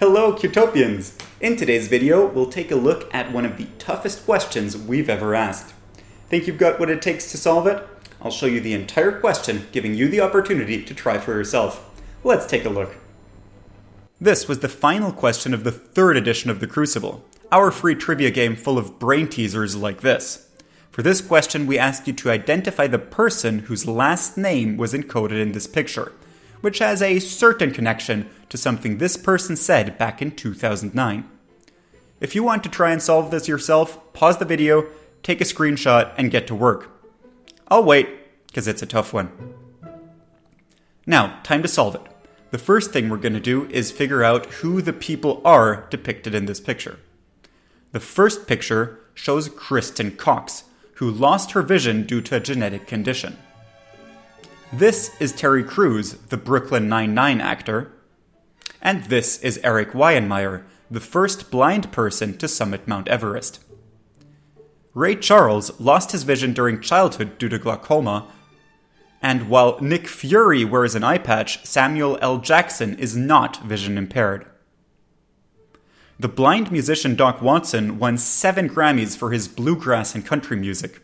Hello, Cutopians! In today's video, we'll take a look at one of the toughest questions we've ever asked. Think you've got what it takes to solve it? I'll show you the entire question, giving you the opportunity to try for yourself. Let's take a look. This was the final question of the third edition of the Crucible, our free trivia game full of brain teasers like this. For this question, we asked you to identify the person whose last name was encoded in this picture, which has a certain connection to something this person said back in 2009. If you want to try and solve this yourself, pause the video, take a screenshot, and get to work. I'll wait, because it's a tough one. Now, time to solve it. The first thing we're going to do is figure out who the people are depicted in this picture. The first picture shows Kristen Cox, who lost her vision due to a genetic condition. This is Terry Crews, the Brooklyn Nine-Nine actor. And this is Eric Weihenmayer, the first blind person to summit Mount Everest. Ray Charles lost his vision during childhood due to glaucoma, and while Nick Fury wears an eye patch, Samuel L. Jackson is not vision impaired. The blind musician Doc Watson won 7 Grammys for his bluegrass and country music.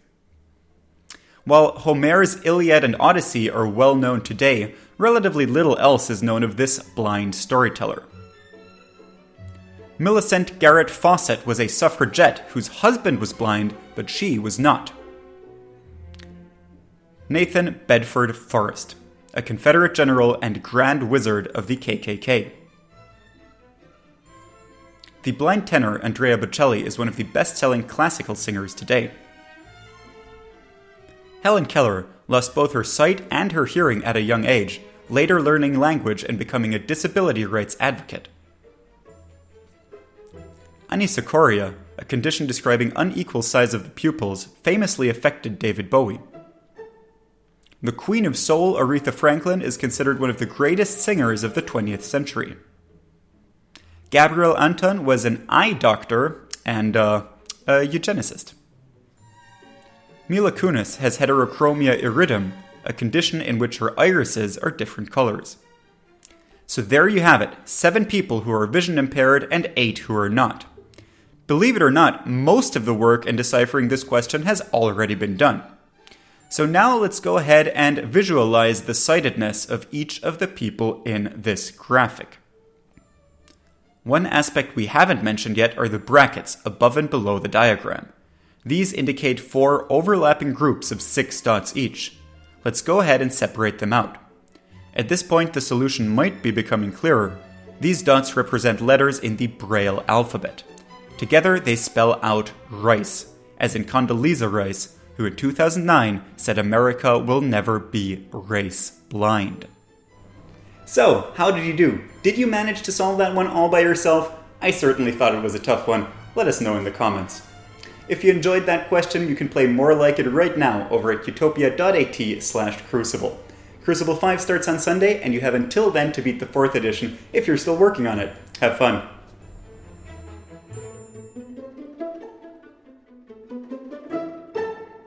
While Homer's Iliad and Odyssey are well known today, relatively little else is known of this blind storyteller. Millicent Garrett Fawcett was a suffragette whose husband was blind, but she was not. Nathan Bedford Forrest, a Confederate general and Grand Wizard of the KKK. The blind tenor Andrea Bocelli is one of the best-selling classical singers today. Helen Keller lost both her sight and her hearing at a young age, later learning language and becoming a disability rights advocate. Anisocoria, a condition describing unequal size of the pupils, famously affected David Bowie. The Queen of Soul, Aretha Franklin, is considered one of the greatest singers of the 20th century. Gabriel Anton was an eye doctor and a eugenicist. Mila Kunis has heterochromia iridum, a condition in which her irises are different colors. So there you have it, 7 people who are vision impaired and 8 who are not. Believe it or not, most of the work in deciphering this question has already been done. So now let's go ahead and visualize the sightedness of each of the people in this graphic. One aspect we haven't mentioned yet are the brackets above and below the diagram. These indicate 4 overlapping groups of 6 dots each. Let's go ahead and separate them out. At this point, the solution might be becoming clearer. These dots represent letters in the Braille alphabet. Together, they spell out rice, as in Condoleezza Rice, who in 2009 said America will never be race blind. So, how did you do? Did you manage to solve that one all by yourself? I certainly thought it was a tough one. Let us know in the comments. If you enjoyed that question, you can play more like it right now over at utopia.at/crucible. Crucible 5 starts on Sunday, and you have until then to beat the 4th edition if you're still working on it. Have fun!